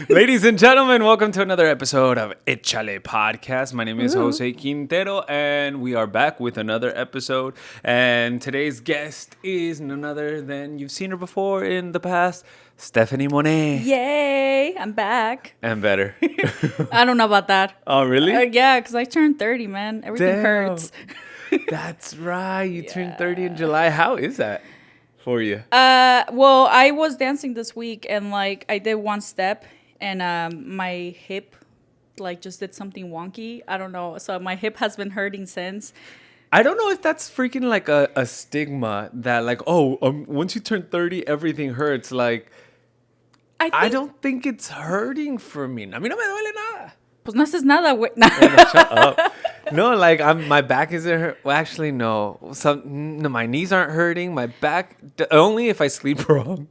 Ladies and gentlemen, welcome to another episode of Echale podcast. My name is Jose Quintero, and we are back with another episode. And today's guest is none other than, you've seen her before in the past, Stephanie Monne. Yay, I'm back. And better. I don't know about that. Oh, really? Yeah, because I turned 30, man. Everything hurts. That's right. You turned 30 in July. How is that for you? Well, I was dancing this week, and like I did one step, and my hip like just did something wonky. I don't know. So my hip has been hurting since. I don't know if that's freaking like a stigma that like, once you turn 30, everything hurts. Like, I don't think it's hurting for me. A mí no me duele nada. Pues no haces nada, güey. Shut up. No, like my back isn't hurt. Well, actually, no. No, my knees aren't hurting. My back, only if I sleep wrong.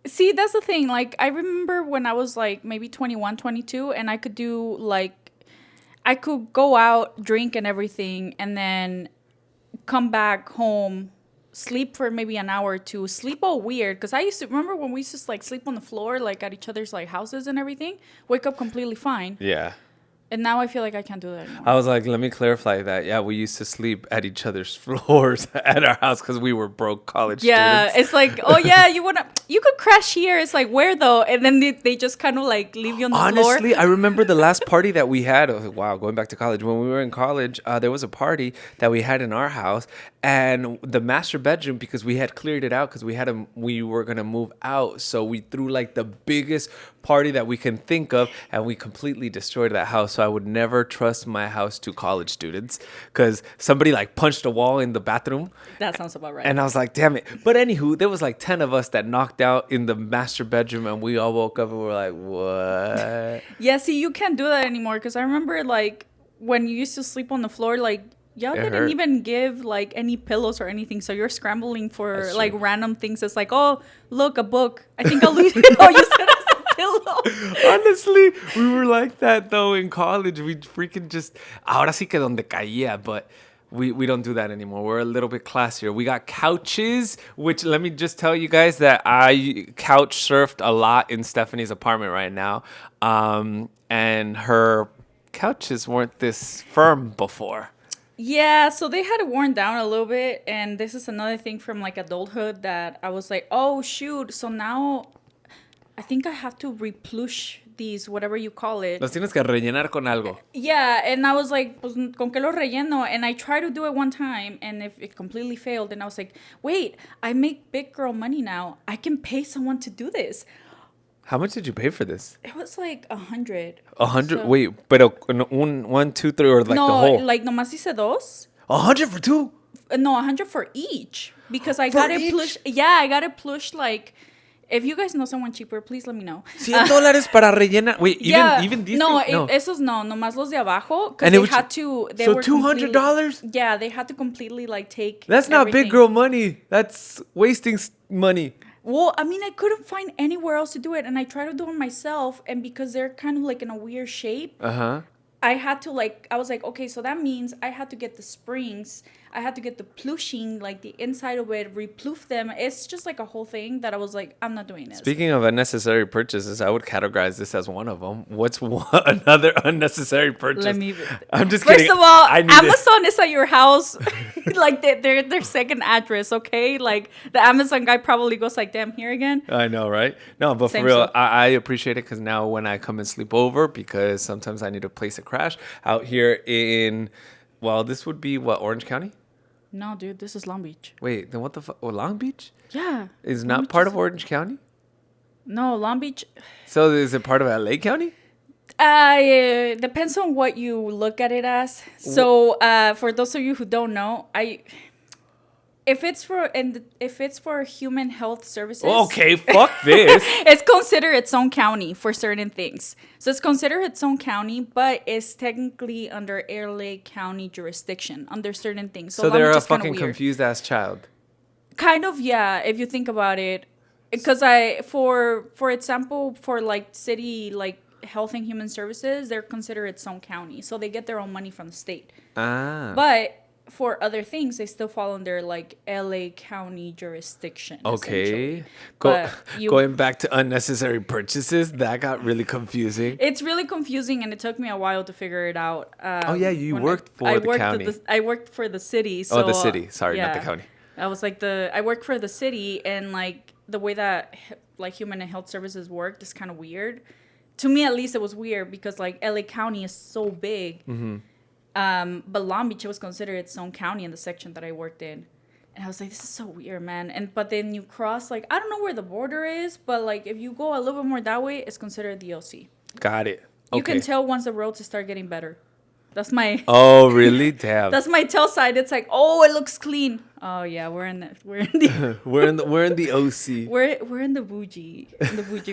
See, that's the thing. Like, I remember when I was like maybe 21, 22, and I could do like, I could go out, drink and everything, and then come back home, sleep for maybe an hour or two, sleep all weird. Because I used to remember when we used to like sleep on the floor, like at each other's like houses and everything, wake up completely fine. Yeah. And now I feel like I can't do that anymore. I was like, let me clarify that. Yeah, we used to sleep at each other's floors at our house because we were broke college students. Yeah, it's like, oh yeah, you could crash here. It's like, where though? And then they just kind of like leave you on the floor. Honestly, I remember the last party that we had. Wow, going back to college. When we were in college, there was a party that we had in our house, and the master bedroom, because we had cleared it out because we were gonna move out, so we threw like the biggest party that we can think of, and we completely destroyed that house. So I would never trust my house to college students because somebody like punched a wall in the bathroom. That sounds about right. And I was like, damn it. But anywho, there was like 10 of us that knocked out in the master bedroom, and we all woke up and were like, what? Yeah, see, you can't do that anymore because I remember like when you used to sleep on the floor, like y'all didn't even give like any pillows or anything, so you're scrambling for like random things. It's like, oh, look, a book. I think I'll lose it. Oh, you said it's a pillow. Honestly, we were like that though in college. We freaking just, ahora sí que donde caía, but we don't do that anymore. We're a little bit classier. We got couches, which let me just tell you guys that I couch surfed a lot in Stephanie's apartment right now. And her couches weren't this firm before. Yeah, so they had it worn down a little bit, and this is another thing from like adulthood that I was like, oh shoot, so now I think I have to replush these, whatever you call it. Los tienes que rellenar con algo. Yeah, and I was like, pues, ¿con qué lo relleno? And I tried to do it one time, and if it completely failed, and I was like, wait, I make big girl money now. I can pay someone to do this. How much did you pay for this? It was like 100. 100? So, wait, pero one, two, three, or like no, the whole? like nomás hice dos. 100 for two? No, 100 for each. Because I For got it each? plush. Yeah, I got it plush like... If you guys know someone cheaper, please let me know. $100 para rellenar. Wait, even these no, things? No, esos no. Nomás los de abajo. Because And they it was- had to... They so were $200? Yeah, they had to completely like take That's not everything. big girl money. That's wasting money. Well, I mean, I couldn't find anywhere else to do it. And I tried to do it myself. And because they're kind of like in a weird shape, Uh-huh. I had to like, I was like, okay, so that means I had to get the springs. I had to get the plushing, like the inside of it, reploof them. It's just like a whole thing that I was like, I'm not doing this. Speaking of unnecessary purchases, I would categorize this as one of them. What's another unnecessary purchase? I'm just kidding. First of all, I need Amazon is at your house, like their second address, okay? Like the Amazon guy probably goes like, damn, here again. I know, right? No, but Same for real, stuff. I appreciate it because now when I come and sleep over, because sometimes I need to place a crash out here in, well, this would be what, Orange County? No, dude, this is Long Beach. Wait, then what the fuck? Oh, Long Beach? Yeah. Is Long not Beach part is- of Orange County? No, Long Beach. So is it part of LA County? Depends on what you look at it as. So, for those of you who don't know, if it's for human health services, Okay, fuck this. it's considered its own county for certain things. So it's considered its own county, but it's technically under LA County jurisdiction under certain things. So Long they're Beach a is kinda fucking weird. confused ass child. Kind of, yeah, if you think about it. Because for example, for like city, like health and human services, they're considered its own county. So they get their own money from the state. Ah. But for other things, they still fall under like LA County jurisdiction. Okay. But you, Going back to unnecessary purchases, that got really confusing. it's really confusing, and it took me a while to figure it out. Oh, yeah, you when worked for the county. I worked for the city. So, Oh, the city. Sorry, not the county. I was like I worked for the city, and like the way that like human and health services worked is kind of weird. To me, at least, it was weird because like LA County is so big. Mm-hmm. But Long Beach was considered its own county in the section that I worked in. And I was like, this is so weird, man. But then you cross, like, I don't know where the border is, but like if you go a little bit more that way, it's considered the OC. Got it. Okay. You can tell once the roads start getting better. That's my Oh, really? Damn. that's my tell side. It's like, oh, it looks clean. Oh yeah, we're in the we're in the OC. we're in the bougie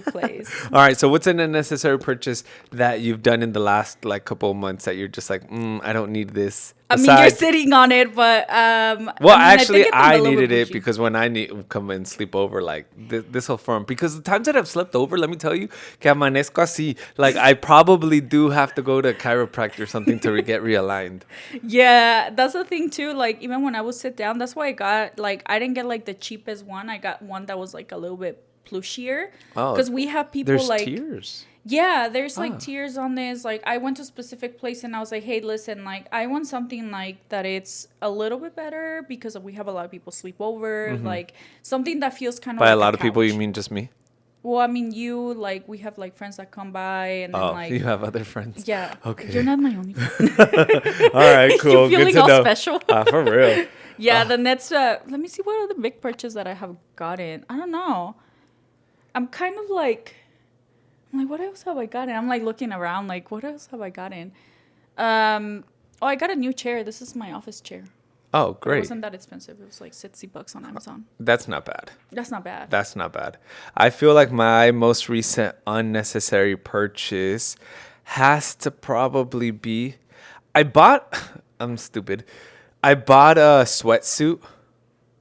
place. All right. So what's an unnecessary purchase that you've done in the last like couple of months that you're just like, I don't need this? I mean, you're sitting on it, but well, actually, I think needed it because when I come and sleep over, like this whole firm, because the times that I've slept over, let me tell you, que amanezco así. Like I probably do have to go to a chiropractor or something to get realigned. Yeah, that's the thing too. Like even when I would sit down, that's why I got like I didn't get like the cheapest one. I got one that was like a little bit plushier. Oh, because we have people there's like tiers. Yeah, there's like tiers on this. Like I went to a specific place and I was like, hey, listen, like I want something like that it's a little bit better because we have a lot of people sleep over. Mm-hmm. Like something that feels kind of By like a lot of couch. people, you mean just me? Well, I mean you, like we have like friends that come by and then like you have other friends. Yeah. Okay. You're not my only friend. All right, cool. You're feeling Good to all know. special. For real. Yeah, then that's let me see what other big purchase that I have gotten. I don't know. I'm kind of like I'm like, what else have I gotten? I'm like looking around, like, what else have I gotten? I got a new chair. This is my office chair. Oh, great. It wasn't that expensive. It was like $60 on Amazon. That's not bad. That's not bad. That's not bad. I feel like my most recent unnecessary purchase has to probably be I'm stupid. I bought a sweatsuit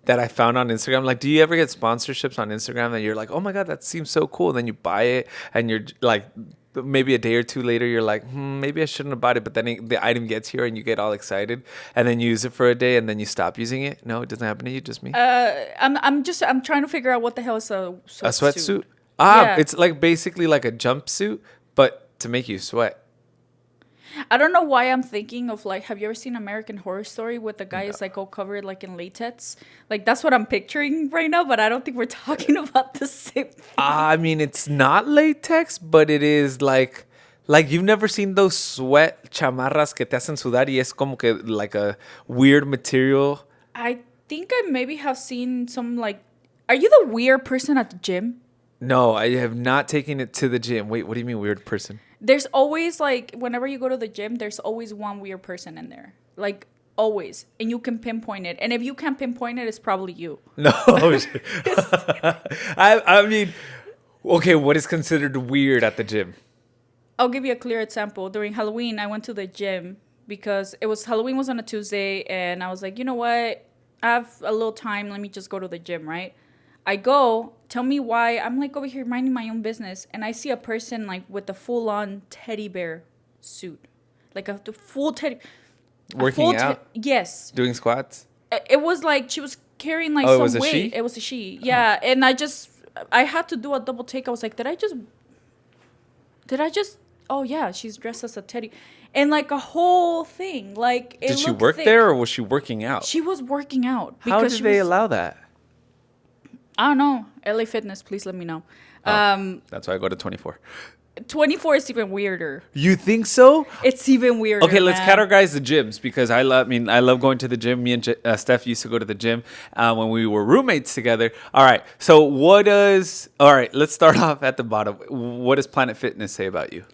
that I found on Instagram. Like, do you ever get sponsorships on Instagram that you're like, oh my God, that seems so cool. And then you buy it and you're like, maybe a day or two later, you're like, maybe I shouldn't have bought it. But then the item gets here and you get all excited and then you use it for a day and then you stop using it. No, it doesn't happen to you, just me. I'm trying to figure out what the hell is a sweatsuit? Yeah. It's like basically like a jumpsuit, but to make you sweat. I don't know why I'm thinking of like, have you ever seen American Horror Story with the guy is like all covered like in latex? Like that's what I'm picturing right now, but I don't think we're talking about the same thing. I mean, it's not latex, but it is like you've never seen those sweat chamarras que te hacen sudar y es como que like a weird material. I think I maybe have seen some like, are you the weird person at the gym? No, I have not taken it to the gym. Wait, what do you mean weird person? There's always like, whenever you go to the gym, there's always one weird person in there. Like always. And you can pinpoint it. And if you can't pinpoint it, it's probably you. No. I mean, okay, what is considered weird at the gym? I'll give you a clear example. During Halloween, I went to the gym because Halloween was on a Tuesday. And I was like, you know what? I have a little time. Let me just go to the gym, right? I go, tell me why. I'm like over here minding my own business. And I see a person like with a full-on teddy bear suit. Like a full teddy. Working out? Yes. Doing squats? It was like she was carrying like some weight. She? It was a she. Yeah. Oh. And I had to do a double take. I was like, did I just, oh yeah, she's dressed as a teddy. And like a whole thing. Like, did she work there or was she working out? She was working out. How did they allow that? I don't know. LA Fitness, please let me know. That's why I go to 24. 24 is even weirder. You think so? It's even weirder. Okay, let's categorize the gyms because I love going to the gym. Me and Steph used to go to the gym when we were roommates together. All right. So let's start off at the bottom. What does Planet Fitness say about you?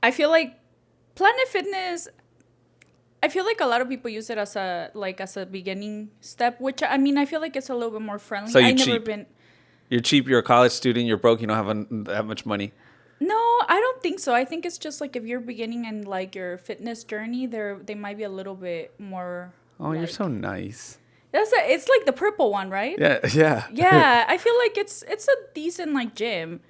I feel like Planet Fitness, I feel like a lot of people use it as a beginning step, which I mean, I feel like it's a little bit more friendly. So you're cheap. You're cheap. You're a college student. You're broke. You don't have that much money. No, I don't think so. I think it's just like if you're beginning in like your fitness journey, they might be a little bit more. Oh, you're so nice. It's like the purple one, right? Yeah. Yeah, I feel like it's a decent like gym.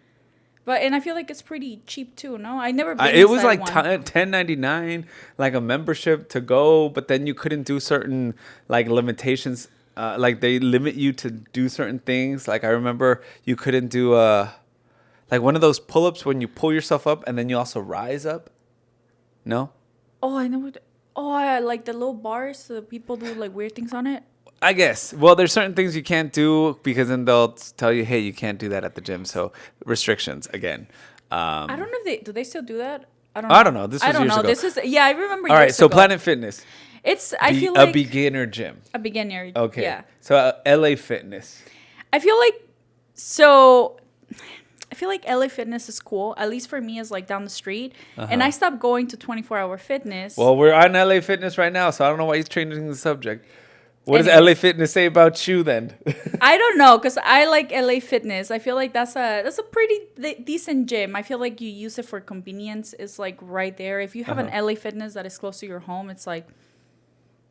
But and I feel like it's pretty cheap too. No, I never been It was inside like one. $10.99, like a membership to go, but then you couldn't do certain like limitations. Like they limit you to do certain things. Like I remember you couldn't do like one of those pull-ups when you pull yourself up and then you also rise up. No, Oh, I know. Oh, I like the little bars. So people do like weird things on it. I guess. Well, there's certain things you can't do because then they'll tell you, hey, you can't do that at the gym. So restrictions again. I don't know if they still do that. I don't I know. don't know. This I was don't years know. ago. This is yeah. I remember. All right. Years So ago. Planet Fitness, It's I feel like a beginner gym. a beginner. Okay. Yeah. So LA Fitness. I feel like so. I feel like LA Fitness is cool. At least for me, is like down the street, and I stopped going to 24-hour fitness. Well, we're on LA Fitness right now, so I don't know why he's changing the subject. What does Anyways. LA Fitness say about you then? I don't know because I like LA Fitness. I feel like that's a pretty decent gym. I feel like you use it for convenience. It's like right there. If you have an LA Fitness that is close to your home, it's like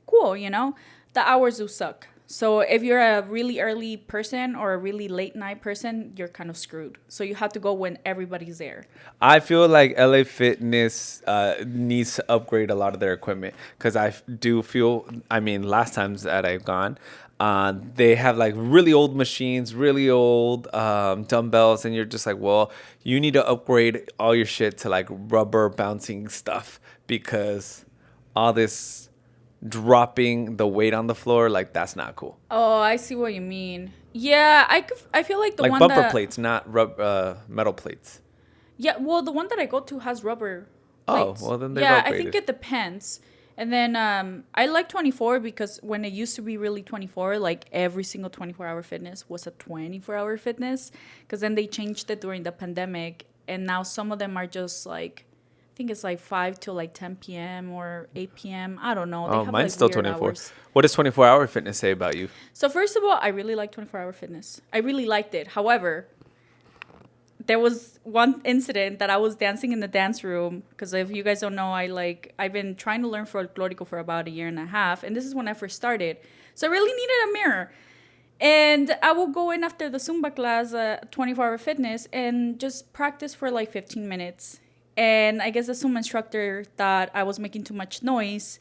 cool. You know, the hours do suck. So if you're a really early person or a really late night person, you're kind of screwed. So you have to go when everybody's there. I feel like LA Fitness needs to upgrade a lot of their equipment because do feel, I mean, last times that I've gone, they have like really old machines, really old dumbbells, and you're just like, well, you need to upgrade all your shit to like rubber bouncing stuff because all this dropping the weight on the floor, like that's not cool. Oh, I see what you mean. Yeah, I feel like the Like one bumper that plates, not metal plates. yeah, well, the one that I go to has rubber Oh, plates. well, then they've yeah, I upgraded. think it depends. And then I like 24 because when it used to be really 24, like every single 24-hour fitness was a 24-hour fitness because then they changed it during the pandemic and now some of them are just like I think it's like 5 to like 10 p.m. or 8 p.m. I don't know. They Oh, have mine's like still weird 24. hours. What does 24-hour fitness say about you? So first of all, I really like 24-hour fitness. I really liked it. However, there was one incident that I was dancing in the dance room because if you guys don't know, I've been trying to learn folklorico for about a year and a half, and this is when I first started. So I really needed a mirror. And I will go in after the Zumba class, 24-hour fitness, and just practice for like 15 minutes. And I guess the Zumba instructor thought I was making too much noise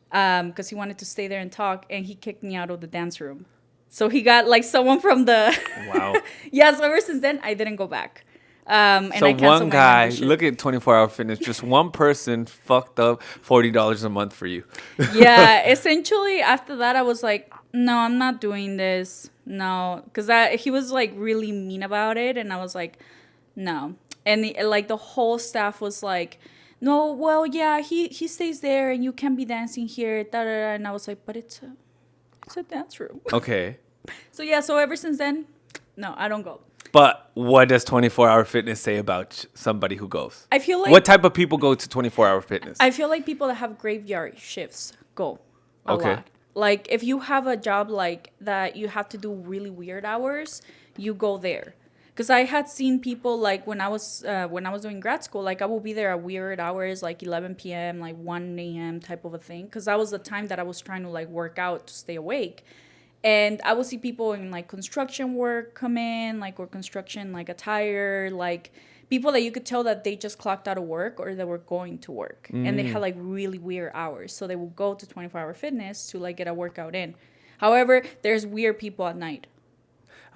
because he wanted to stay there and talk, and he kicked me out of the dance room. So he got like someone from the Wow. yeah. So ever since then, I didn't go back. And So I canceled one my guy, membership. look at 24-hour fitness, just one person fucked up $40 a month for you. Yeah, essentially after that, I was like, no, I'm not doing this. No, because he was like really mean about it, and I was like, no. And the whole staff was like, no, well, yeah, he stays there, and you can be dancing here. Da, da, da. And I was like, but it's a dance room. Okay. So yeah, so ever since then, no, I don't go. But what does 24-hour fitness say about somebody who goes? I feel like What type of people go to 24-hour fitness? I feel like people that have graveyard shifts go a Okay. lot. Like if you have a job like that, you have to do really weird hours. You go there, because I had seen people like when I was doing grad school. Like I will be there at weird hours, like 11 p.m., like 1 a.m. type of a thing, because that was the time that I was trying to like work out to stay awake. And I would see people in like construction work come in, like or construction like attire, like people that you could tell that they just clocked out of work or they were going to work, and they had like really weird hours. So they would go to 24-hour fitness to like get a workout in. However, there's weird people at night.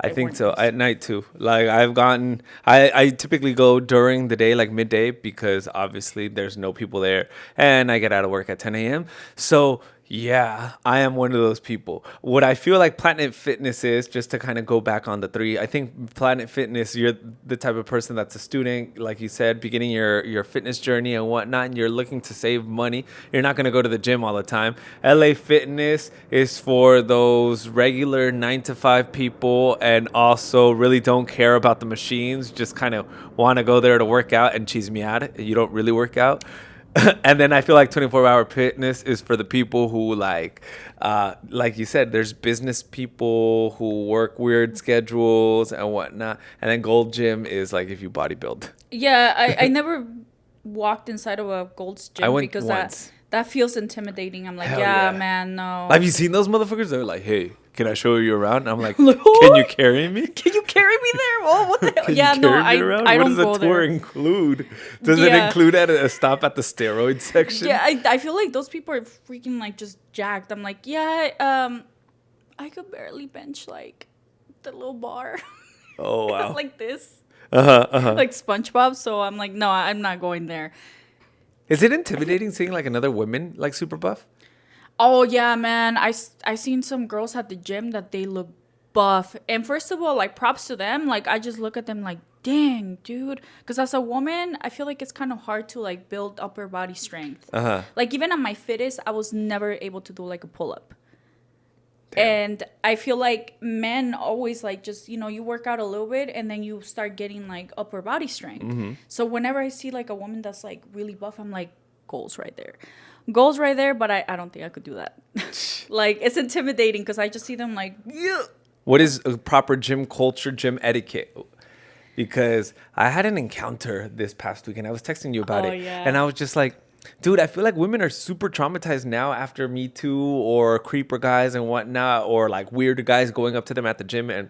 I think weren't so. nice. At night too. Like I typically go during the day, like midday, because obviously there's no people there, and I get out of work at 10 a.m. So yeah, I am one of those people. What I feel like Planet Fitness is, just to kind of go back on the three, I think Planet Fitness, you're the type of person that's a student, like you said, beginning your fitness journey and whatnot, and you're looking to save money. You're not going to go to the gym all the time. LA Fitness is for those regular 9 to 5 people and also really don't care about the machines, just kind of want to go there to work out and cheese me out. You don't really work out. And then I feel like 24-hour fitness is for the people who like you said, there's business people who work weird schedules and whatnot. And then Gold Gym is like if you bodybuild. Yeah, I never walked inside of a Gold's Gym I went because once. That feels intimidating. I'm like, Hell yeah, yeah. man, no. Have you seen those motherfuckers? They're like, hey, can I show you around? I'm like, Like, can you carry me? Can you carry me there? Oh, what the hell? Can Yeah, you no, carry me around? I What don't does go a tour there. include? Does it Yeah. include at a stop at the steroid section? Yeah, I feel like those people are freaking like just jacked. I'm like, yeah, I could barely bench like the little bar. Oh, wow. Like this. Uh-huh. Like SpongeBob. So I'm like, no, I'm not going there. Is it intimidating seeing like another woman like super buff? Oh yeah, man. I seen some girls at the gym that they look buff. And first of all, like props to them. Like I just look at them like, dang, dude. Because as a woman, I feel like it's kind of hard to like build upper body strength. Uh-huh. Like even at my fittest, I was never able to do like a pull up. Damn. And I feel like men always like just, you work out a little bit and then you start getting like upper body strength. Mm-hmm. So whenever I see like a woman that's like really buff, I'm like, goals right there. Goals right there, but I don't think I could do that. Like it's intimidating because I just see them like, yeah. What is a proper gym culture, gym etiquette? Because I had an encounter this past weekend. I was texting you about it. Yeah. And I was just like, dude, I feel like women are super traumatized now after Me Too or creeper guys and whatnot, or like weird guys going up to them at the gym. And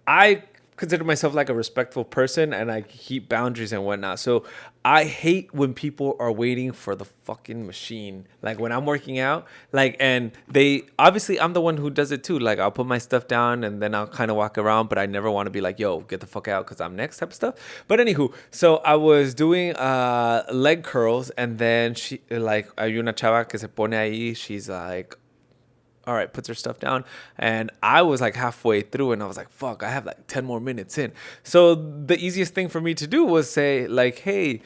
I consider myself like a respectful person and I keep boundaries and whatnot. So I hate when people are waiting for the fucking machine. Like when I'm working out, like, and they obviously I'm the one who does it too. Like I'll put my stuff down and then I'll kind of walk around, but I never want to be like, yo, get the fuck out because I'm next type of stuff. But anywho, so I was doing leg curls and then she like hay una chava que se pone ahí. She's like, all right, puts her stuff down. And I was like halfway through and I was like, fuck, I have like 10 more minutes in. So the easiest thing for me to do was say like, hey,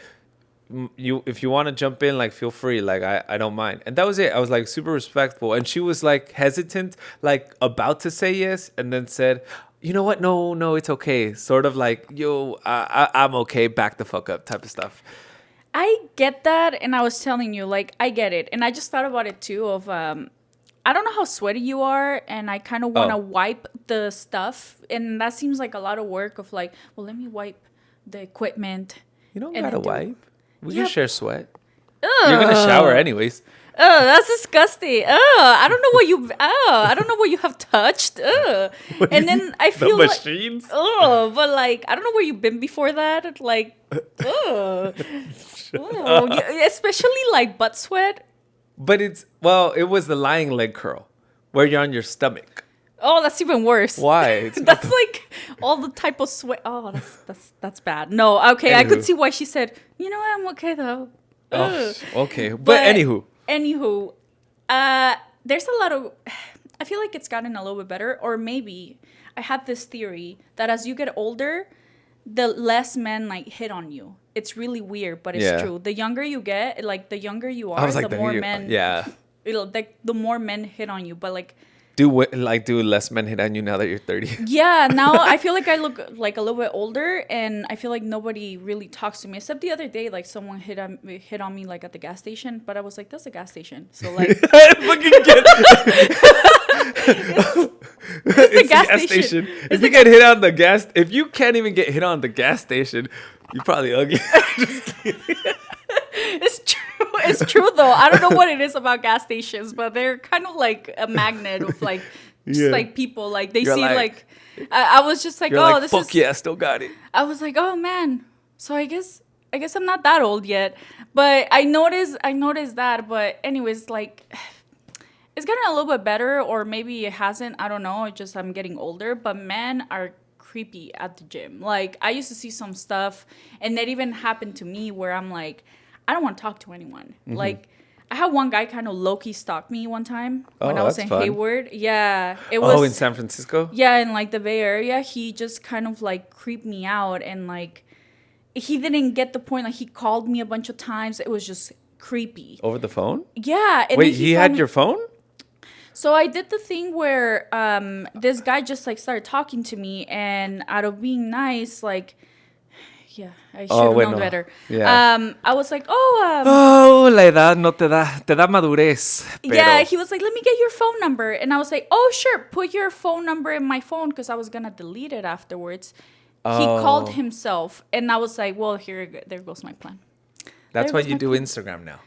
if you want to jump in, like feel free, like I don't mind. And that was it. I was like super respectful. And she was like hesitant, like about to say yes. And then said, you know what? No, it's okay. Sort of like, yo, I'm okay. Back the fuck up type of stuff. I get that. And I was telling you, like, I get it. And I just thought about it too of, I don't know how sweaty you are, and I kind of want to wipe the stuff, and that seems like a lot of work of like, well, let me wipe the equipment. You don't and gotta then do- wipe. We Yeah. can share sweat. Ugh. You're gonna shower anyways. Oh, that's disgusting. Oh, I don't know what you have touched. Oh. And then I feel the like, machines. oh, but like, I don't know where you've been before that. Like, oh, especially like butt sweat. But it was the lying leg curl where you're on your stomach. Oh, that's even worse. Why? It's That's like all the type of sweat. Oh, that's bad. No, okay, I could Anywho. see why she said, you know what, I'm okay though. Oh, Ugh. okay. But anywho. There's a lot of, I feel like it's gotten a little bit better, or maybe I had this theory that as you get older, the less men like hit on you. It's really weird, but it's true. The younger you get, like the younger you are, like, the more men. Yeah. The more men hit on you, but like. Do less men hit on you now that you're 30? Yeah, now I feel like I look like a little bit older, and I feel like nobody really talks to me. Except the other day, like someone hit on me like at the gas station, but I was like, "That's a gas station." So like, Fucking it's the gas station. If you get hit on the gas, if you can't even get hit on the gas station, you're probably ugly. It's true. It's true though. I don't know what it is about gas stations, but they're kind of like a magnet of like just like people. Like they You're see like- I was just like, You're oh, like, this fuck is. yeah, I still got it. I was like, oh man. So I guess I'm not that old yet. But I noticed that. But anyways, like it's gotten a little bit better, or maybe it hasn't. I don't know. It's just I'm getting older. But men are creepy at the gym. Like I used to see some stuff, and that even happened to me where I'm like, I don't want to talk to anyone. Mm-hmm. Like I had one guy kind of low-key stalk me one time when Oh, I was that's in fun. Hayward. Yeah, it was. Oh, in San Francisco? Yeah, in like the Bay Area, he just kind of like creeped me out, and like he didn't get the point. Like he called me a bunch of times. It was just creepy. Over the phone? Yeah. And Wait, then he told had me- your phone? So I did the thing where this guy just like started talking to me, and out of being nice, like, yeah, I should have known better. Yeah. I was like, oh, Oh, la edad no te da madurez. yeah, he was like, let me get your phone number. And I was like, oh, sure, put your phone number in my phone because I was going to delete it afterwards. He called himself, and I was like, well, there goes my plan. That's there why goes you my do plan. Instagram now.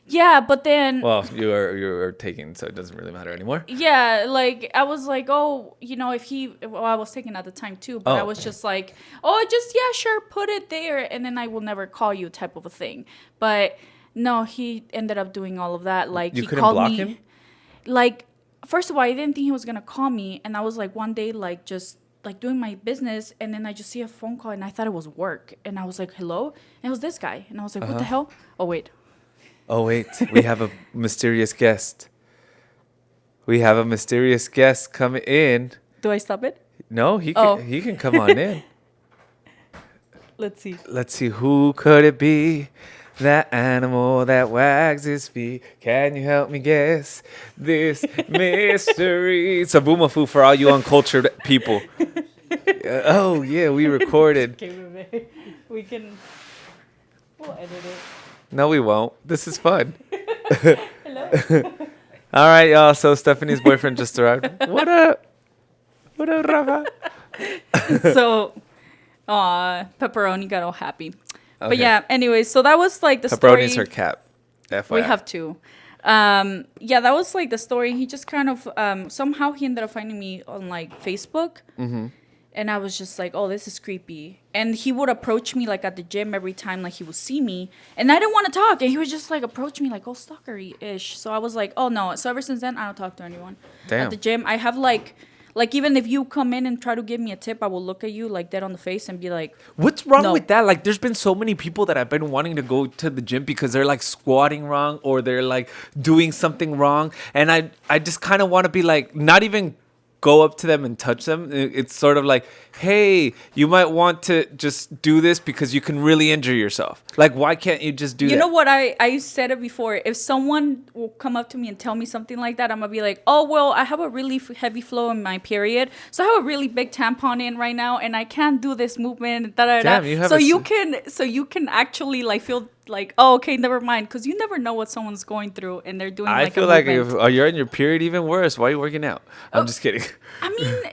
Yeah, but then Well, you're taking, so it doesn't really matter anymore. yeah, like I was like, oh, if I was taking at the time too, but I Oh. was just like, oh, just yeah, sure, put it there, and then I will never call you type of a thing. But no, he ended up doing all of that. Like You he couldn't called block me. him? Like first of all, I didn't think he was gonna call me, and I was like one day like just like doing my business, and then I just see a phone call, and I thought it was work, and I was like, hello, and it was this guy, and I was like, what the hell? Oh wait. Oh, wait. We have a mysterious guest. We have a mysterious guest coming in. Do I stop it? No, Oh. he can come on in. Let's see. Let's see, who could it be? That animal that wags his feet. Can you help me guess this mystery? It's a boomafoo for all you uncultured people. Oh, yeah, we recorded. Okay, we can. We'll edit it. No, we won't. This is fun. Hello. All right, y'all. So Stephanie's boyfriend just arrived. What up? What up, Rafa? So, pepperoni got all happy. But Okay. yeah, anyways, so that was like the story. Pepperoni's her cat. FYI. We have two. Yeah, that was like the story. He just kind of somehow he ended up finding me on like Facebook. Mm-hmm. And I was just like, oh, this is creepy. And he would approach me like at the gym every time like he would see me. And I didn't want to talk. And he would just like approach me like, oh, stalkery-ish. So I was like, oh, no. So ever since then, I don't talk to anyone. Damn. At the gym, I have like even if you come in and try to give me a tip, I will look at you like dead on the face and be like, What's wrong No. with that? Like, there's been so many people that have been wanting to go to the gym because they're like squatting wrong or they're like doing something wrong. And I just kind of want to be like, not even go up to them and touch them. It's sort of like, hey, you might want to just do this because you can really injure yourself. Like, why can't you just do that? You know what? I said it before. If someone will come up to me and tell me something like that, I'm going to be like, oh, well, I have a really heavy flow in my period. So I have a really big tampon in right now and I can't do this movement. Da, da, da. Damn, you have so a you can actually like feel like, oh, okay, never mind. Because you never know what someone's going through and they're doing I like feel a like movement. if you're in your period, even worse. Why are you working out? I'm just kidding. I mean,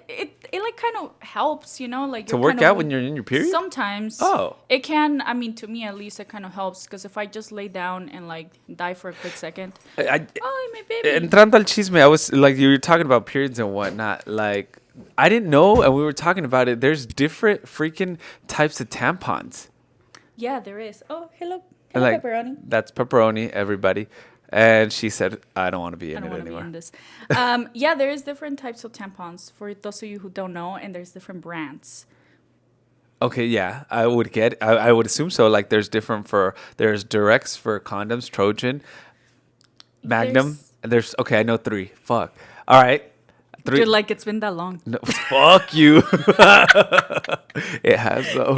it like kind of helps, like To you're work kind of- out when you're in your period? Sometimes. Oh. It can. I mean, to me at least, it kind of helps because if I just lay down and like die for a quick second, oh, my baby. Entrando al chisme, I was like, you were talking about periods and whatnot. Like, I didn't know, and we were talking about it. There's different freaking types of tampons. Yeah, there is. Oh, hello, Like, pepperoni. that's pepperoni, everybody. And she said, I don't want to be I in don't it want to be anymore. in this. Yeah, there is different types of tampons for those of you who don't know, and there's different brands. Okay, yeah, I would I would assume so. Like, there's Durex for condoms, Trojan, Magnum. Okay, I know 3. Fuck. All right. 3. You're like, it's been that long. No, fuck you. It has though.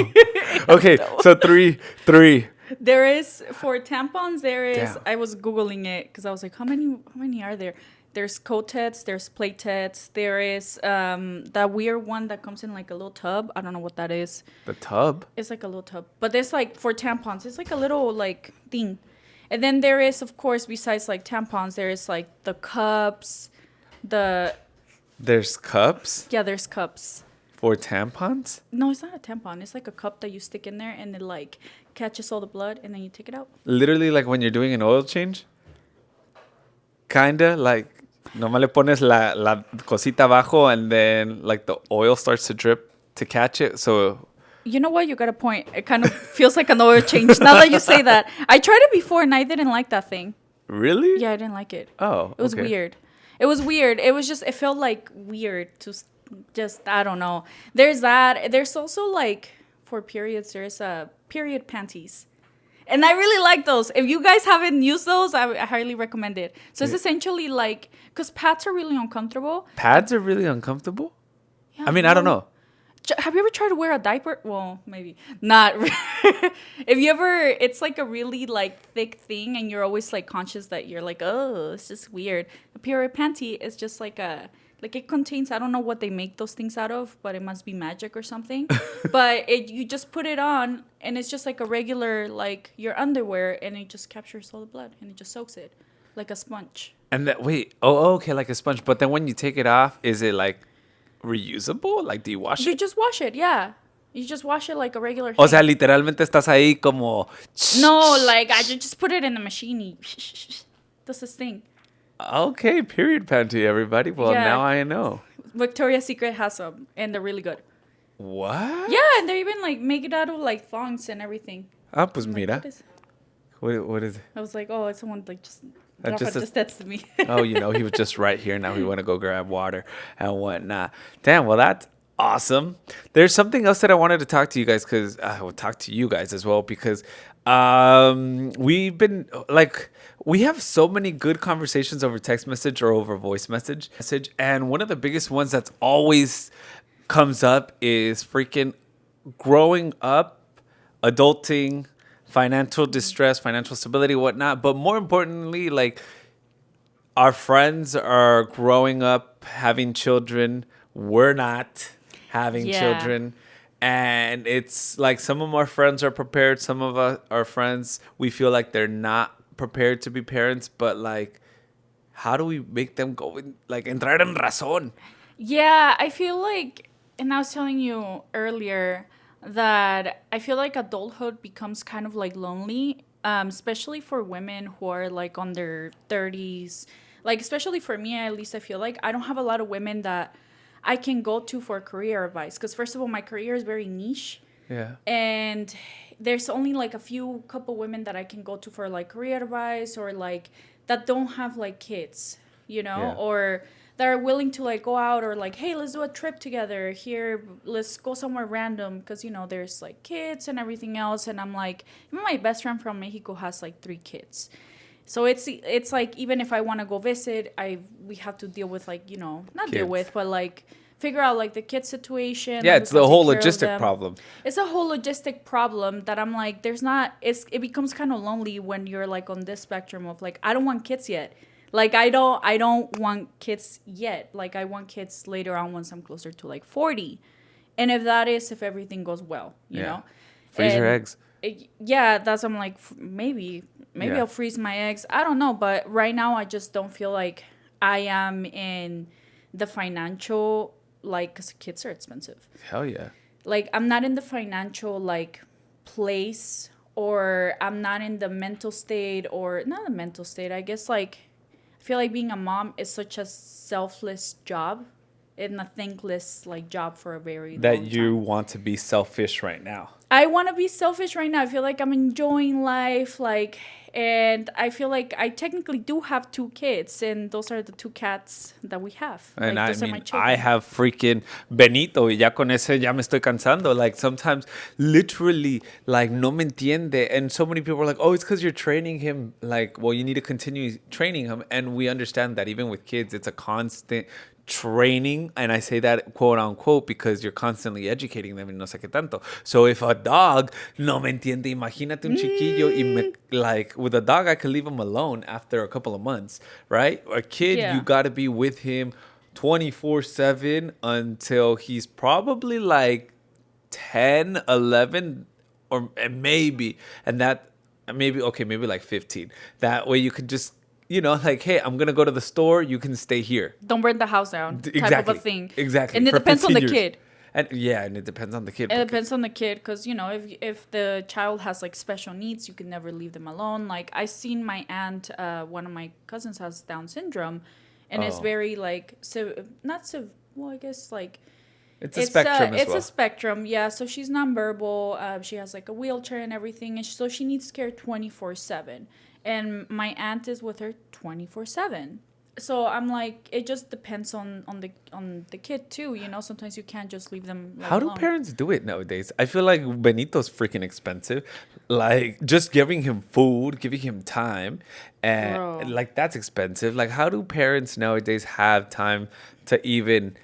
Okay, so 3. There is for tampons. There is. Damn. I was googling it because I was like, how many are there? There's Kotets, there's Playtets. There is that weird one that comes in like a little tub. I don't know what that is. The tub. It's like a little tub, but there's like for tampons. It's like a little like thing, and then there is of course besides like tampons, there is like the cups, There's cups there's cups. for tampons. No, it's not a tampon. It's like a cup that you stick in there and it like catches all the blood and then you take it out. Literally, like when you're doing an oil change. Kinda like, nomás le pones la cosita abajo and then like the oil starts to drip to catch it. So You know what? You got a point. It kind of feels like an oil change now that you say that. I tried it before and I didn't like that thing. really? Yeah, I didn't like it. Oh, It was okay. weird. It was weird. It was just, it felt like weird to just, I don't know. There's that. There's also like, for periods, there's period panties. And I really like those. If you guys haven't used those, I highly recommend it. So it's essentially like, because pads are really uncomfortable. Pads are really uncomfortable. Yeah, I mean, I don't know. Have you ever tried to wear a diaper? Well, maybe not. If you ever, it's like a really like thick thing and you're always like conscious that you're like, oh, it's just weird. A period panty is just like it contains, I don't know what they make those things out of, but it must be magic or something. But you just put it on and it's just like a regular, like your underwear and it just captures all the blood and it just soaks it like a sponge. And okay, like a sponge. But then when you take it off, is it like reusable? Like, do you wash You it? just wash it, yeah. You just wash it like a regular O thing. sea, literalmente estás ahí como... No, like I just put it in the machine. Y does this thing. Okay, period panty, everybody. Well, Yeah. now I know. Victoria's Secret has some, and they're really good. What? Yeah, and they're even like make it out of like thongs and everything. Ah, pues Like, mira. What is it? I was like, oh, it's someone like just. Just That's to me. Oh, he was just right here. Now we want to go grab water and whatnot. Damn, well, that's awesome. There's something else that I wanted to talk to you guys because I will talk to you guys as well because we've been like we have so many good conversations over text message or over voice message, and one of the biggest ones that's always comes up is freaking growing up, adulting, financial distress, financial stability, whatnot. But more importantly, like our friends are growing up, having children. We're not having children. And it's like some of our friends are prepared. Some of our friends, we feel like they're not prepared to be parents. But like, how do we make them go in, like, entrar en razón? Yeah, I feel like, and I was telling you earlier that I feel like adulthood becomes kind of like lonely, especially for women who are like on their 30s. Like, especially for me, at least I feel like I don't have a lot of women that I can go to for career advice. Because first of all, my career is very niche. Yeah. And there's only like a few couple women that I can go to for like career advice or like that don't have like kids, or that are willing to like go out or like, hey, let's do a trip together here. Let's go somewhere random because, there's like kids and everything else. And I'm like, even my best friend from Mexico has like 3 kids. So it's like, even if I want to go visit, we have to deal with like, not kids. deal with, but like figure out like the kid situation. Yeah, it's the whole logistic problem. It's a whole logistic problem that I'm like, it becomes kind of lonely when you're like on this spectrum of like, I don't want kids yet. Like, I don't want kids yet. Like, I want kids later on once I'm closer to like 40. And if everything goes well, you know? Freeze your eggs. That's, I'm like, maybe I'll freeze my eggs. I don't know. But right now, I just don't feel like I am in the financial, like, because kids are expensive. Hell yeah. Like, I'm not in the financial, like, place, or I'm not in the mental state, or not the mental state. I guess, like, I feel like being a mom is such a selfless job and a thankless, like, job for a very long time. That you want to be selfish right now. I want to be selfish right now. I feel like I'm enjoying life, like, and I feel like I technically do have 2 kids, and those are the 2 cats that we have. And like, I mean, I have freaking Benito, y ya con ese ya me estoy cansando. Like, sometimes, literally, like, no me entiende. And so many people are like, oh, it's because you're training him. Like, well, you need to continue training him. And we understand that even with kids, it's a constant training, and I say that quote unquote because you're constantly educating them y no sé qué tanto. So if a dog no me entiende, imagínate un chiquillo y like with a dog I could leave him alone after a couple of months, right? A kid, you got to be with him 24/7 until he's probably like 10, 11, or maybe like 15. That way you can just, like, hey, I'm going to go to the store. You can stay here. Don't burn the house down. Exactly. Type of a thing. Exactly. And it depends on the kid. And it depends on the kid. It depends on the kid because, if the child has, like, special needs, you can never leave them alone. Like, I seen my aunt, one of my cousins has Down syndrome. And it's very, like, I guess, like... It's a spectrum as well. It's a spectrum, yeah. So she's nonverbal. She has, like, a wheelchair and everything. And so she needs care 24/7. And my aunt is with her 24/7. So I'm like, it just depends on the kid too. Sometimes you can't just leave them. How do parents do it nowadays? I feel like Benito's freaking expensive. Like, just giving him food, giving him time, and like, that's expensive. Like, how do parents nowadays have time to even?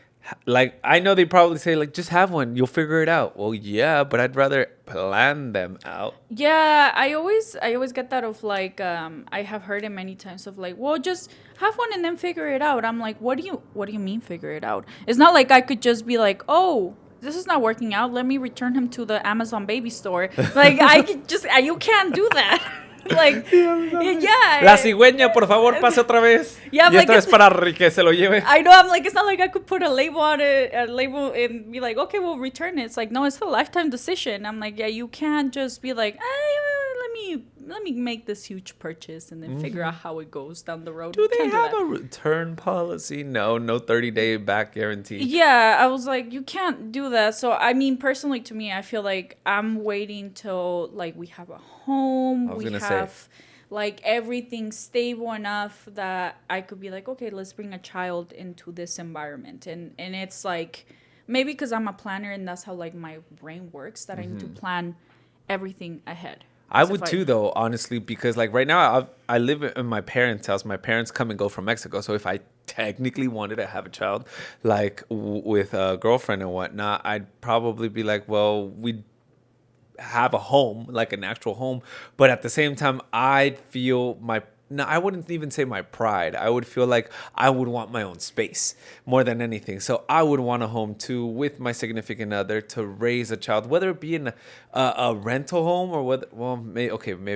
Like, I know they probably say, like, just have one. You'll figure it out. Well, yeah, but I'd rather plan them out. Yeah, I always get that of, like, I have heard it many times of, like, well, just have one and then figure it out. I'm like, what do you mean figure it out? It's not like I could just be like, oh, this is not working out. Let me return him to the Amazon baby store. Like, I could just, you can't do that. Like, yeah. La cigüeña, por favor, pase otra vez. Yeah, Y like esta vez para que se lo lleve. I know. I'm like, it's not like I could put a label on it, and be like, okay, we'll return it. It's like, no, it's a lifetime decision. I'm like, yeah, you can't just be like, let me make this huge purchase and then figure out how it goes down the road. Do You they can't have that. a return policy? No 30-day back guarantee. Yeah, I was like, you can't do that. So, I mean, personally, to me, I feel like I'm waiting till like we have a home, we have like everything stable enough that I could be like, okay, let's bring a child into this environment, and it's like maybe because I'm a planner and that's how like my brain works, that I need to plan everything ahead. I would too, though, honestly, because like right now I live in my parents' house. My parents come and go from Mexico, so if I technically wanted to have a child, like with a girlfriend and whatnot, I'd probably be like, well, we have a home, like an actual home, but at the same time, I'd feel I wouldn't even say my pride. I would feel like I would want my own space more than anything. So I would want a home too with my significant other to raise a child, whether it be in a rental home or whether, well, maybe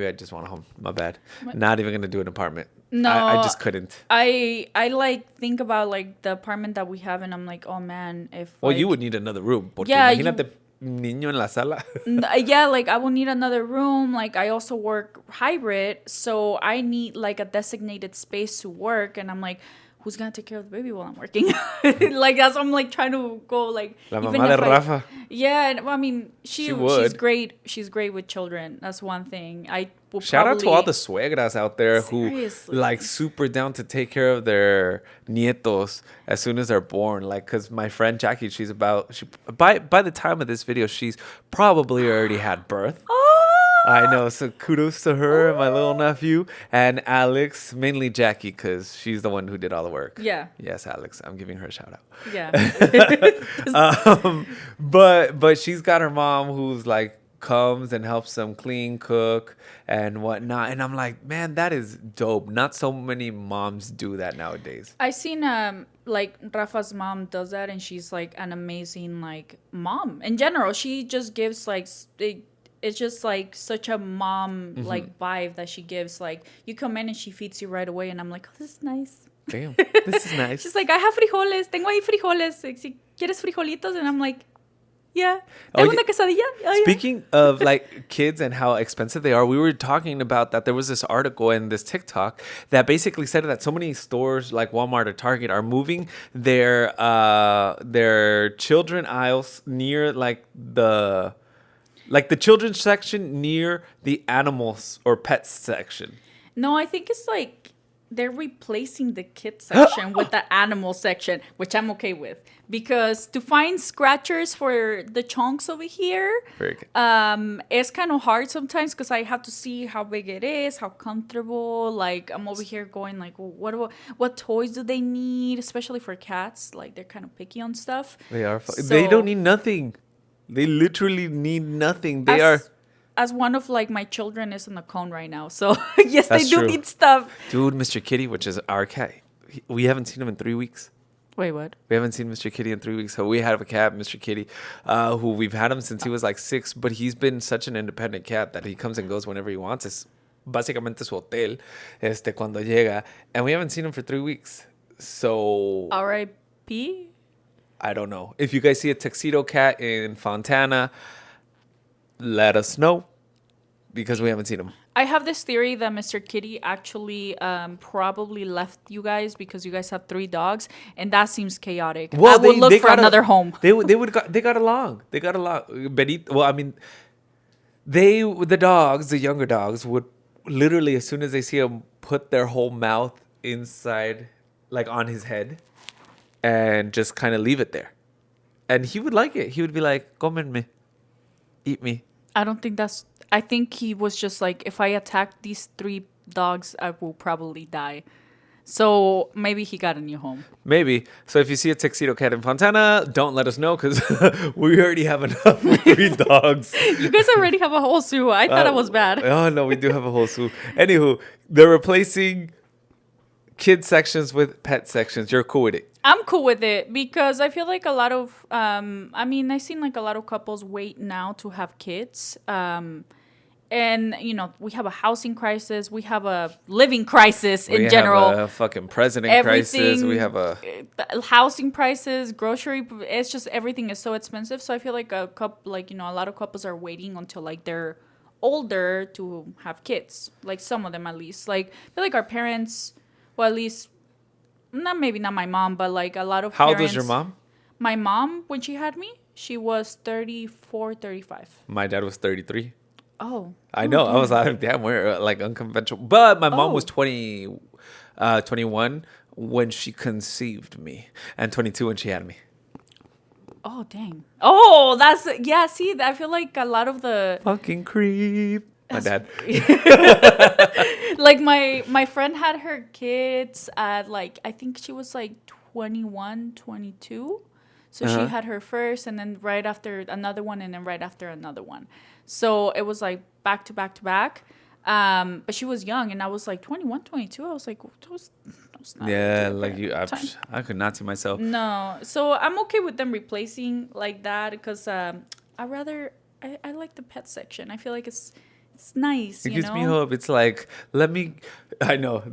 I just want a home. My bad. Not even gonna do an apartment. No, I just couldn't. I like think about like the apartment that we have, and I'm like, oh man, if Well, like, you would need another room. Porque Yeah, imagínate niño en la sala. yeah, like I will need another room. Like I also work hybrid, so I need like a designated space to work, and I'm like, who's gonna take care of the baby while I'm working? Like that's I'm like trying to go like La mamá de Rafa. Yeah, and, well, I mean she's would. great. She's great with children. That's one thing. I will Shout out to probably- all the suegras out there Seriously. who like super down to take care of their nietos as soon as they're born. Like, cause my friend Jackie, by the time of this video, she's probably already had birth. Oh! I know, so kudos to her and my little nephew and Alex, mainly Jackie, cause she's the one who did all the work. Yeah. Yes, Alex, I'm giving her a shout out. Yeah. But she's got her mom who's like comes and helps them clean, cook, and whatnot. And I'm like, man, that is dope. Not so many moms do that nowadays. I seen like Rafa's mom does that, and she's like an amazing like mom in general. She just gives like it's just like such a mom like vibe that she gives. Like you come in and she feeds you right away, and I'm like, oh, this is nice. Damn, this is nice. She's like, I have frijoles. Tengo ahí frijoles. Si quieres frijolitos, and I'm like, yeah. Oh, Tengo una quesadilla. Oh, yeah. Speaking of like kids and how expensive they are, we were talking about that there was this article in this TikTok that basically said that so many stores like Walmart or Target are moving their children aisles near like the children's section near the animals or pets section. No, I think it's like they're replacing the kids section with the animal section, which I'm okay with, because to find scratchers for the chunks over here, Very good. it's kind of hard sometimes because I have to see how big it is, how comfortable. Like I'm over here going like, well, what toys do they need, especially for cats? Like they're kind of picky on stuff. They are. So- They don't need nothing. They literally need nothing. They are. As one of like my children is on the cone right now, so yes, That's they do true. need stuff. Dude, Mr. Kitty, which is our cat, we haven't seen him in 3 weeks. Wait, what? We haven't seen Mr. Kitty in 3 weeks. So we have a cat, Mr. Kitty, who we've had him since he was like 6, but he's been such an independent cat that he comes and goes whenever he wants. Es básicamente su hotel, cuando llega, and we haven't seen him for 3 weeks. So R.I.P. I don't know. If you guys see a tuxedo cat in Fontana, let us know, because we haven't seen him. I have this theory that Mr. Kitty actually probably left you guys because you guys have 3 dogs, and that seems chaotic. I would look for another home. They got along. They got along. Benito, well, I mean, the dogs, the younger dogs, would literally, as soon as they see him, put their whole mouth inside, like on his head, and just kind of leave it there. And he would like it. He would be like, "Comen me, eat me." I don't think that's... I think he was just like, if I attack these 3 dogs, I will probably die. So maybe he got a new home. Maybe. So if you see a tuxedo cat in Fontana, don't let us know, because we already have enough with 3 dogs. You guys already have a whole zoo. I thought it was bad. Oh, no, we do have a whole zoo. Anywho, they're replacing kid sections with pet sections. You're cool with it? I'm cool with it because I feel like a lot of, I've seen like a lot of couples wait now to have kids. and we have a housing crisis, we have a living crisis in We general. have a fucking president crisis. We have a housing prices, grocery. It's just everything is so expensive. So I feel like a lot of couples are waiting until like they're older to have kids. Like some of them at least. Like I feel like our parents, well at least not my mom, but like a lot of How parents. old was your mom? My mom, when she had me, she was 34, 35. My dad was 33. Oh. I know. I was like, damn, we're like unconventional. But my mom was Oh. 21 when she conceived me, and 22 when she had me. Oh, dang. Oh, yeah, see, I feel like a lot of the... Fucking creep. My dad. Like my friend had her kids at like, I think she was like 21, 22. So she had her first, and then right after another one, and then right after another one. So it was like back to back to back. But she was young, and I was like 21, 22. I was like, that was not Yeah, good like you, time. I could not see myself. No. So I'm okay with them replacing like that because I like the pet section. I feel like it's nice. It you gives know? me hope. It's like, I know,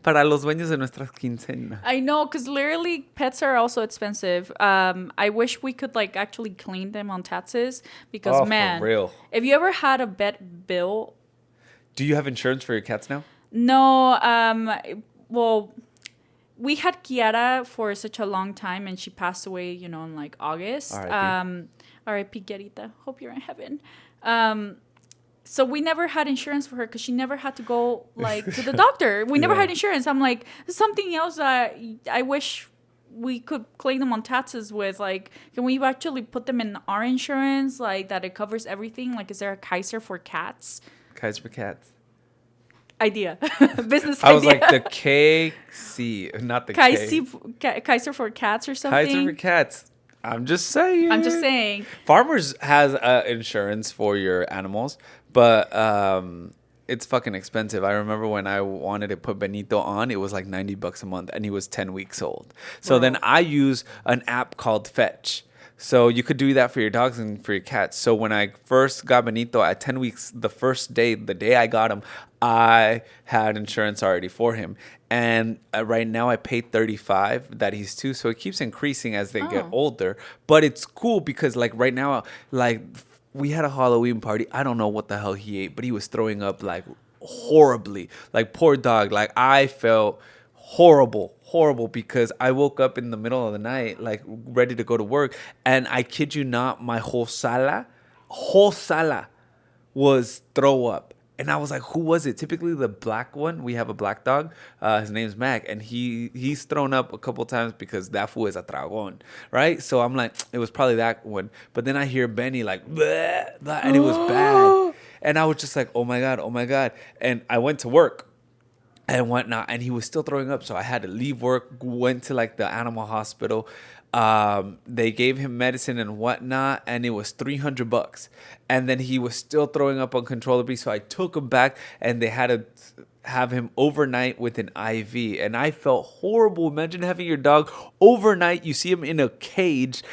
para los dueños de nuestras quincenas. I know, because literally pets are also expensive. I wish we could like actually clean them on taxes because Oh, man, for real. if you ever had a vet bill, Do you have insurance for your cats now? no, well, we had Kiara for such a long time, and she passed away, in like August. R.I.P. R.I.P. Guerrita. Hope you're in heaven. So we never had insurance for her because she never had to go like to the doctor. We never had insurance. I'm like, something else that I wish we could claim them on taxes with. Like, can we actually put them in our insurance, like that it covers everything? Like, is there a Kaiser for cats? Kaiser for cats. Idea. Business I was idea. like the KC, not the K. Kaiser for cats or something. Kaiser for cats. I'm just saying. Farmers has insurance for your animals, but it's fucking expensive. I remember when I wanted to put Benito on, it was like $90 a month, and he was 10 weeks old. So then I use an app called Fetch. So you could do that for your dogs and for your cats. So when I first got Benito at 10 weeks, the first day, the day I got him, I had insurance already for him. And right now I pay $35 that he's 2. So it keeps increasing as they get older. But it's cool because like right now, like we had a Halloween party. I don't know what the hell he ate, but he was throwing up like horribly. Like poor dog. Like I felt horrible because I woke up in the middle of the night, like ready to go to work. And I kid you not, my whole sala was throw up. And I was like, who was it? Typically the black one. We have a black dog. His name's Mac. And he's thrown up a couple times because that fool is a tragon, right? So I'm like, it was probably that one. But then I hear Benny like, bleh, bleh, and it was bad. And I was just like, oh my God. And I went to work and whatnot, and he was still throwing up. So I had to leave work, went to like the animal hospital. They gave him medicine and whatnot, and it was $300. And then he was still throwing up uncontrollably. So I took him back, and they had to have him overnight with an IV. And I felt horrible. Imagine having your dog overnight. You see him in a cage.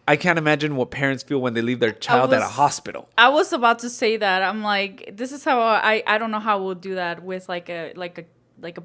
I can't imagine what parents feel when they leave their child at a hospital. I was about to say that. I'm like, this is how I don't know how we'll do that with like a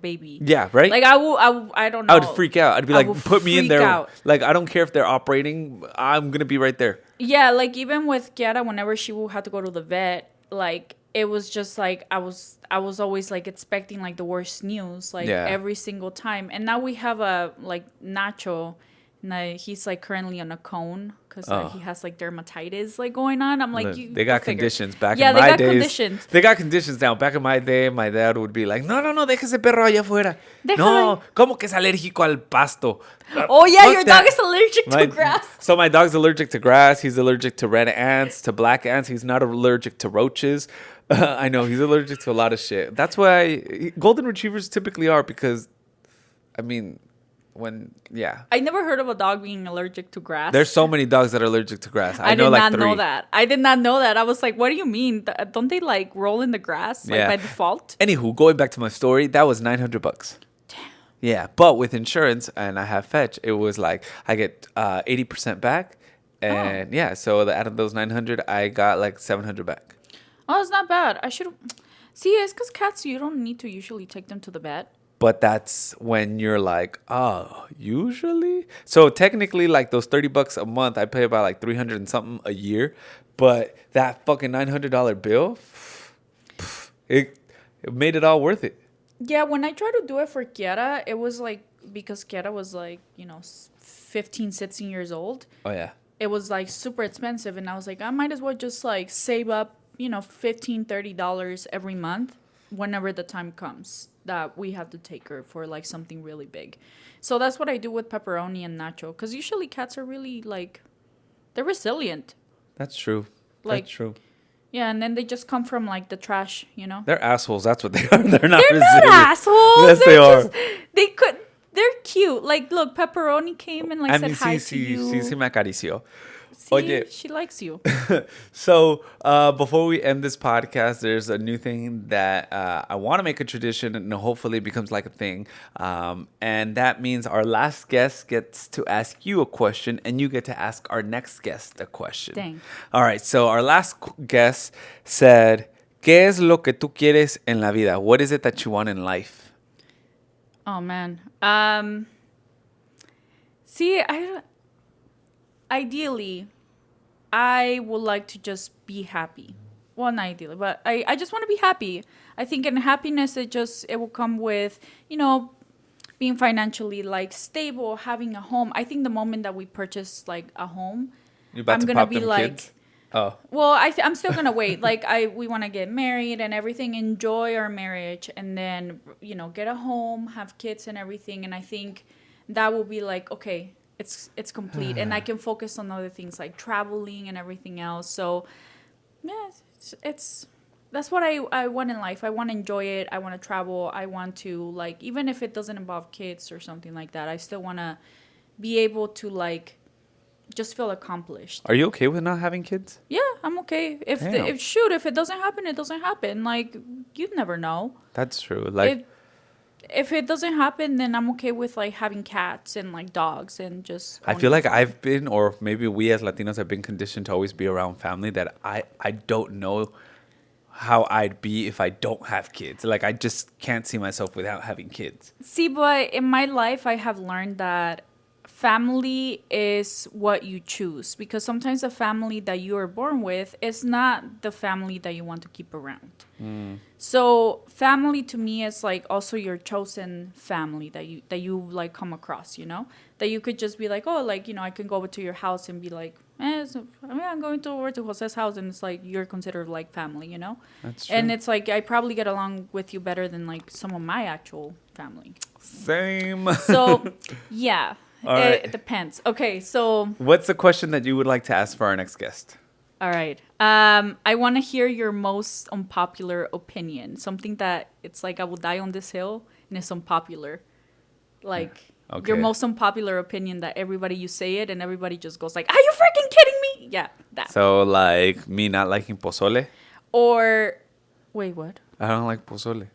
baby. Yeah, right? Like I don't know. I would freak out. I'd be like, put me in there. Out. Like, I don't care if they're operating. I'm going to be right there. Yeah, like even with Kiara, whenever she will have to go to the vet, like it was just like I was always like expecting like the worst news like every single time. And now we have a like Nacho. No, he's like currently on a cone because he has like dermatitis like going on. I'm like, they got conditions back in my days. Yeah, they got conditions. They got conditions now. Back in my day, my dad would be like, no, deje ese perro allá afuera. Déjale. No, ¿cómo que es alérgico al pasto? Oh yeah, your dog is allergic to grass. So my dog's allergic to grass. He's allergic to red ants, to black ants. He's not allergic to roaches. I know, he's allergic to a lot of shit. That's why golden retrievers typically are because, I mean... I never heard of a dog being allergic to grass. There's so many dogs that are allergic to grass. I know like 3. I did not know that. I was like, what do you mean? Don't they like roll in the grass like by default? Anywho, going back to my story, that was $900. Damn. Yeah, but with insurance and I have Fetch, it was like I get 80% back, and so out of those 900, I got like 700 back. Oh, it's not bad. I should see. It's because cats, you don't need to usually take them to the vet. But that's when you're like, oh, usually. So technically, like those $30 a month, I pay about like 300 and something a year. But that fucking $900 bill, it made it all worth it. Yeah, when I tried to do it for Kiara, it was like because Kiara was like 15, 16 years old. Oh yeah. It was like super expensive, and I was like, I might as well just like save up $15, $30 every month whenever the time comes that we have to take her for like something really big. So that's what I do with Pepperoni and Nacho, because usually cats are really like, they're resilient. That's true. Like, that's true. Yeah, and then they just come from like the trash. They're assholes. That's what they are. They're not They're resilient. not assholes. Yes, they are. They're cute. Like, look, Pepperoni came and like said hi to you. Sí, me acarició. See, Oye. she likes you. So before we end this podcast, there's a new thing that I want to make a tradition, and hopefully it becomes like a thing. And that means our last guest gets to ask you a question, and you get to ask our next guest a question. Dang. All right. So our last guest said, ¿Qué es lo que tú quieres en la vida? What is it that you want in life? Oh man. See, ideally, I would like to just be happy. Well, not ideally, but I just want to be happy. I think in happiness, it will come with, being financially like stable, having a home. I think the moment that we purchase like a home, I'm gonna be like, kids? Oh, well, I'm still gonna wait. Like we want to get married and everything, enjoy our marriage, and then get a home, have kids and everything. And I think that will be like, okay, it's complete, and I can focus on other things like traveling and everything else. So yeah, it's that's what I want in life. I want to enjoy it. I want to travel. I want to, like, even if it doesn't involve kids or something like that, I still want to be able to like just feel accomplished. Are you okay with not having kids? Yeah, I'm okay. If it doesn't happen, it doesn't happen. Like, you'd never know. That's true. Like, if it doesn't happen, then I'm okay with like having cats and like dogs and just. I feel like I've been, or maybe we as Latinos have been conditioned to always be around family, that I don't know how I'd be if I don't have kids. Like, I just can't see myself without having kids. See, but in my life, I have learned that family is what you choose, because sometimes the family that you are born with is not the family that you want to keep around. So family to me is like also your chosen family that you like come across, that you could just be like, oh, like, I can go over to your house and be like, I'm going over to Jose's house, and it's like you're considered like family, That's true. And it's like I probably get along with you better than like some of my actual family. Same. So yeah. All right. It depends. Okay, so What's the question that you would like to ask for our next guest? all right. I want to hear your most unpopular opinion. Something that it's like I will die on this hill and it's unpopular. Like your most unpopular opinion that everybody, you say it and everybody just goes like, "Are you freaking kidding me?" Yeah, that. So, like, me not liking pozole? Or wait, what? I don't like pozole.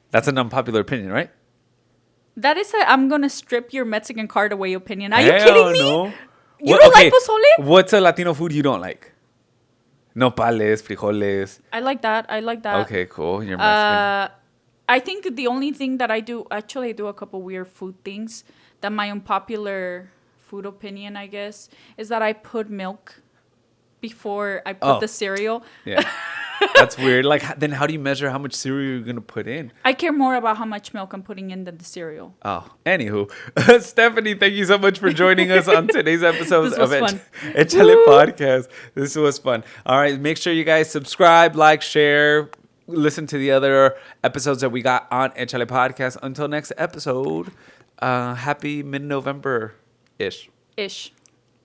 That's an unpopular opinion, right? That is I'm gonna strip your Mexican card away opinion. Are you kidding me? No. You don't like pozole? What's a Latino food you don't like? Nopales, frijoles. I like that. Okay, cool. You're Mexican. I think the only thing that I do a couple weird food things. That my unpopular food opinion, I guess, is that I put milk before I put the cereal. Yeah. That's weird. Like, then how do you measure how much cereal you're going to put in? I care more about how much milk I'm putting in than the cereal. Oh, anywho. Stephanie, thank you so much for joining us on today's episode of Echale Podcast. This was fun. All right, make sure you guys subscribe, like, share, listen to the other episodes that we got on Echale Podcast. Until next episode, happy mid-November-ish.